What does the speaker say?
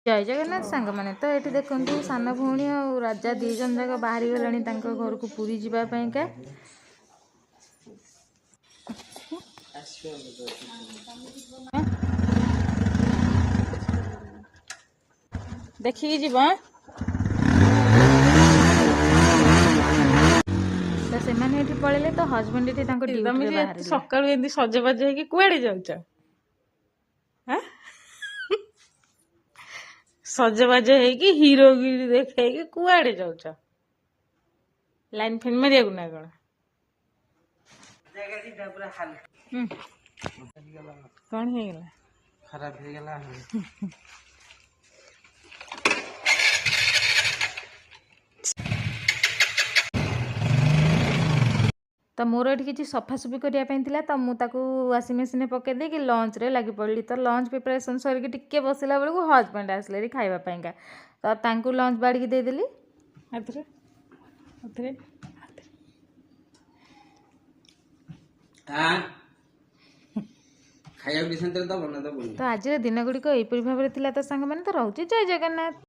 जय जगन्नाथ सांग मैंने तो ये देखते सान भौणी और राजा दी जन जाक बाहरी गले घर को पुरी जावाई देखिए जीव तो से पड़े तो हजबैंड ये सकाल सजबाज होड़े जाऊच सजबाज हो हीरोगिरी देखा कुआड़े जाऊच लाइन फैन मारिया ना कौन कौन खराब हो गला तो मोर ये किसी सफासफी करने तो मुझे वाशिंग मशीन पकई देकी लंच रे लगी पड़ी तो लंच प्रिपरेसन सर टिके बसला बेलू हजबैंड आसले खावापाईका तो लंच बाड़ी देदेली खाया दब ना दब तो आज दिन गुड़िक यहीपरी भाव में तो सांग मैंने तो रोचे जय जगन्नाथ।